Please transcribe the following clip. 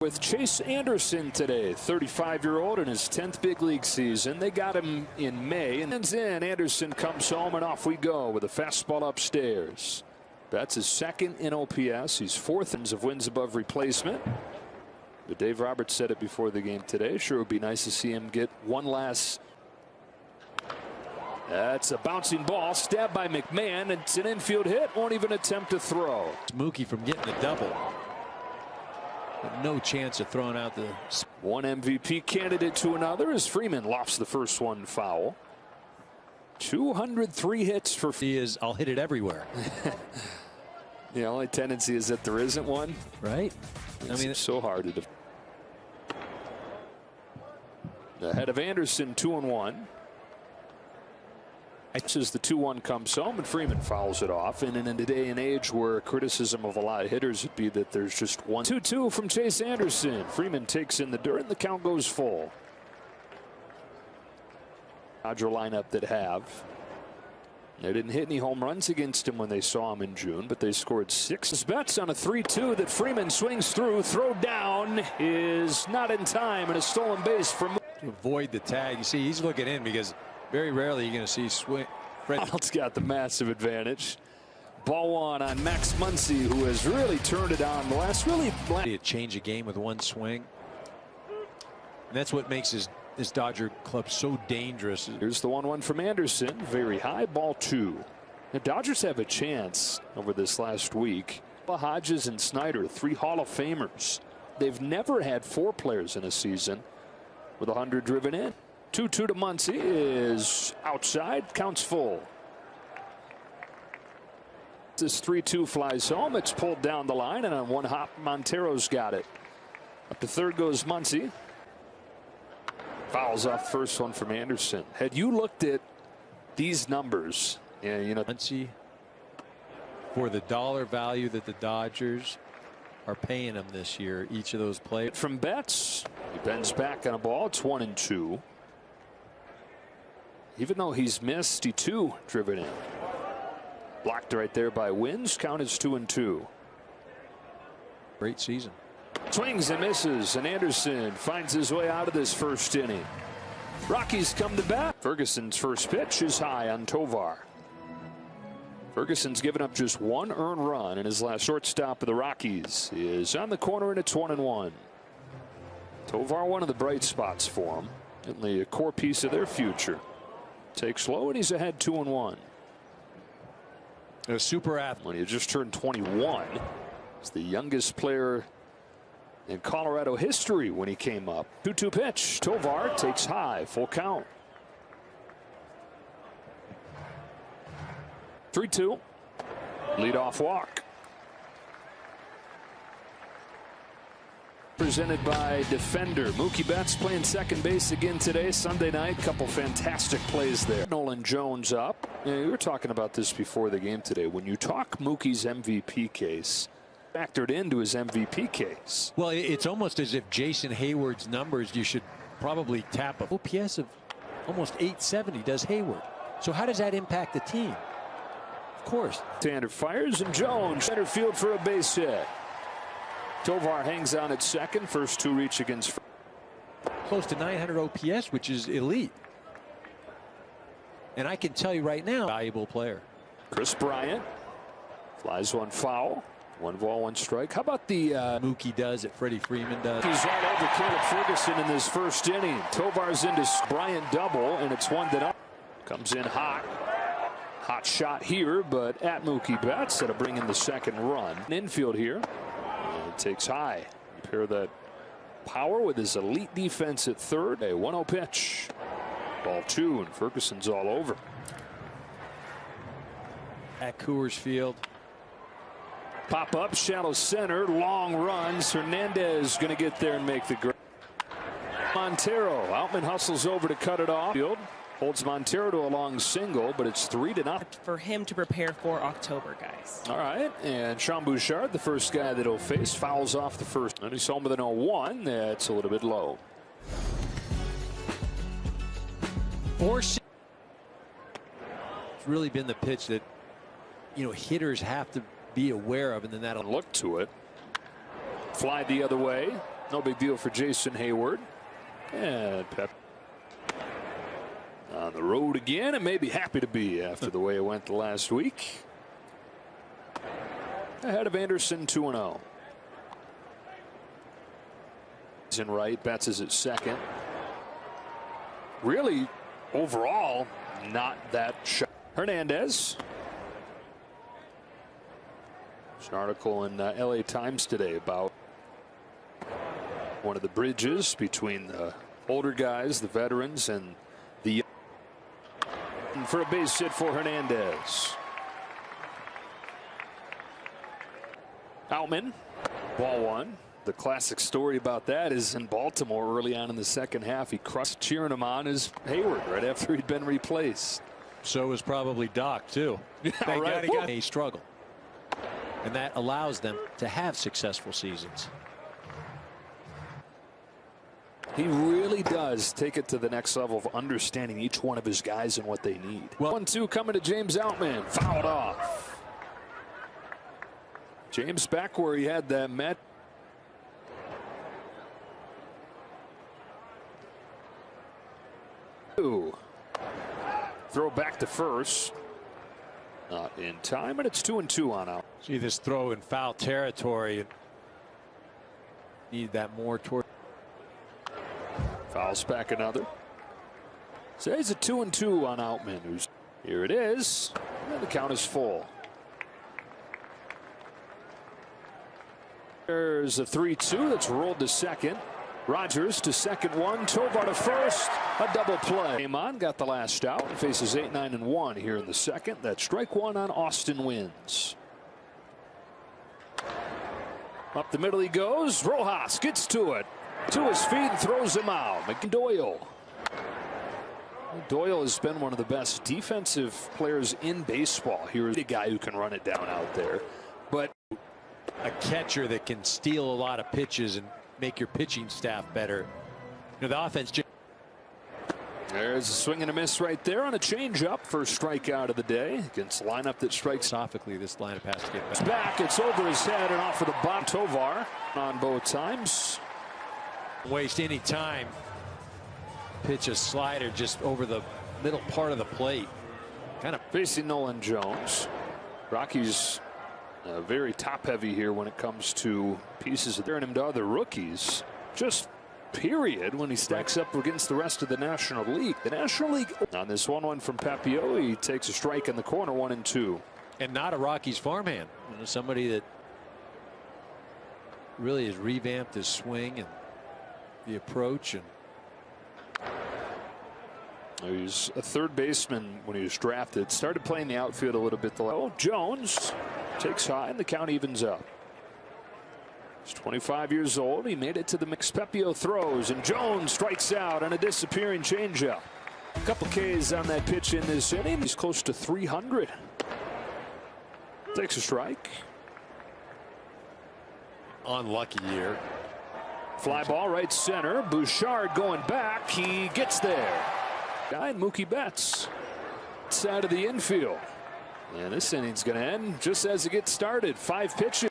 With Chase Anderson today, 35-year-old in his 10th big league season. They got him in May, and then Anderson comes home, and off we go with a fastball upstairs. That's his second in OPS. He's fourth in of wins above replacement. But Dave Roberts said it before the game today. Sure would be nice to see him get one last. That's a bouncing ball, stabbed by McMahon. It's an infield hit. Won't even attempt to throw. Mookie from getting the double. No chance of throwing out the one MVP candidate to another as Freeman lofts the first one foul. 203 hits for. He is. I'll hit it everywhere. The only tendency is that there isn't one. Right. I mean, it's so hard to defend. Ahead of Anderson, 2-1. As the 2-1 comes home and Freeman fouls it off. And in a day and age where criticism of a lot of hitters would be that there's just one. 2-2 from Chase Anderson. Freeman takes in the dirt and the count goes full. Dodger lineup that have. They didn't hit any home runs against him when they saw him in June, but they scored 6 bets on a 3-2 that Freeman swings through. Throw down is not in time, and a stolen base for. To avoid the tag. You see, he's looking in because very rarely you're going to see swing. Reynolds got the massive advantage. Ball one on Max Muncy, who has really turned it on the last change a game with one swing. And that's what makes his Dodger club so dangerous. Here's the 1-1 from Anderson. Very high, ball 2. The Dodgers have a chance over this last week. Hodges and Snyder, 3 Hall of Famers. They've never had 4 players in a season with 100 driven in. 2-2 to Muncy is outside, counts full. This 3-2 flies home. It's pulled down the line, and on one hop, Montero's got it. Up to third goes Muncy. Fouls off first one from Anderson. Had you looked at these numbers, you know, Muncy, for the dollar value that the Dodgers are paying him this year, each of those players. From Betts, he bends back on a ball. It's 1-2. Even though he's missed, he 2 driven in. Blocked right there by Wins. Count is 2-2. Great season. Swings and misses, and Anderson finds his way out of this first inning. Rockies come to bat. Ferguson's first pitch is high on Tovar. Ferguson's given up just 1 earned run in his last. Shortstop of the Rockies is on the corner, and it's 1-1. Tovar, one of the bright spots for him. Certainly a core piece of their future. Takes low, and he's ahead 2-1. A super athlete. When he just turned 21, he's the youngest player in Colorado history when he came up. 2-2 pitch. Tovar takes high. Full count. 3-2. Leadoff walk. Presented by Defender. Mookie Betts playing second base again today, Sunday night. Couple fantastic plays there. Nolan Jones up. We were talking about this before the game today. When you talk Mookie's MVP case, factored into his MVP case. Well, it's almost as if Jason Hayward's numbers, you should probably tap a OPS of almost 870 does Hayward. So how does that impact the team? Of course. Tanner fires, and Jones center field for a base hit. Tovar hangs on at second. First 2 reach against. Close to 900 OPS, which is elite. And I can tell you right now, valuable player. Chris Bryant flies one foul. 1 ball, 1 strike. How about the Mookie does it, Freddie Freeman does. He's all over Caleb Ferguson in this first inning. Tovar's into Bryant double, and it's 1-0. Comes in hot. Hot shot here, but at Mookie Betts. That'll bring in the second run. Infield here. And it takes high. Pair that power with his elite defense at third. A 1-0 pitch. Ball 2, and Ferguson's all over. At Coors Field. Pop up, shallow center, long runs. Hernandez going to get there and make the grab. Montero. Outman hustles over to cut it off. Field holds Montero to a long single, but it's 3-0. For him to prepare for October, guys. All right, and Sean Bouchard, the first guy that he'll face, fouls off the first. And he's home with an 0-1. That's a little bit low. It's really been the pitch that, you know, hitters have to be aware of, and then that'll look to it. Fly the other way. No big deal for Jason Hayward. And Pep on the road again, and maybe happy to be after the way it went the last week. Ahead of Anderson 2-0. He's in right. Betts is at second. Really, overall, not that shot. Hernandez. There's an article in LA Times today about one of the bridges between the older guys, the veterans, and the young. For a base hit for Hernandez. Outman, ball one. The classic story about that is in Baltimore early on in the second half. He crushed. Cheering him on is Hayward right after he'd been replaced. So was probably Doc, too. Thank God he got a struggle. And that allows them to have successful seasons. He really does take it to the next level of understanding each one of his guys and what they need. Well, 1-2 coming to James Outman. Fouled off. James back where he had that met. Throw back to first. Not in time, and it's 2-2 on out. See this throw in foul territory. Need that more toward. Fouls back another. So he's a 2-2 on Outman. Here it is. And the count is full. There's a 3-2 that's rolled to second. Rogers to second one. Tovar to first. A double play. Came on, got the last out. Faces 8-9-1 here in the second. That strike one on Austin wins. Up the middle he goes. Rojas gets to it. To his feet and throws him out. McDoyle. Doyle has been one of the best defensive players in baseball. Here's a guy who can run it down out there. But a catcher that can steal a lot of pitches and make your pitching staff better. You know, the offense. There's a swing and a miss right there on a changeup. First strikeout of the day against a lineup that strikes. Philosophically, this lineup has to get back. It's back. It's over his head and off of the bottom. Tovar on both times. Waste any time. Pitch a slider just over the middle part of the plate. Kind of facing Nolan Jones. Rockies very top heavy here when it comes to pieces of him to other rookies. Just period when he stacks up against the rest of the National League. The National League on this 1-1 from Papio. He takes a strike in the corner, 1-2. And not a Rockies farmhand. You know, somebody that really has revamped his swing and the approach. And he was a third baseman when he was drafted. Started playing the outfield a little bit. Jones takes high and the count evens up. He's 25 years old. He made it to the mix. Pepio throws and Jones strikes out on a disappearing changeup. A couple Ks on that pitch in this inning. He's close to 300. Takes a strike. Unlucky year. Fly ball right center. Bouchard going back. He gets there. Guy Mookie Betts. Side of the infield. And this inning's going to end just as it gets started. 5 pitches.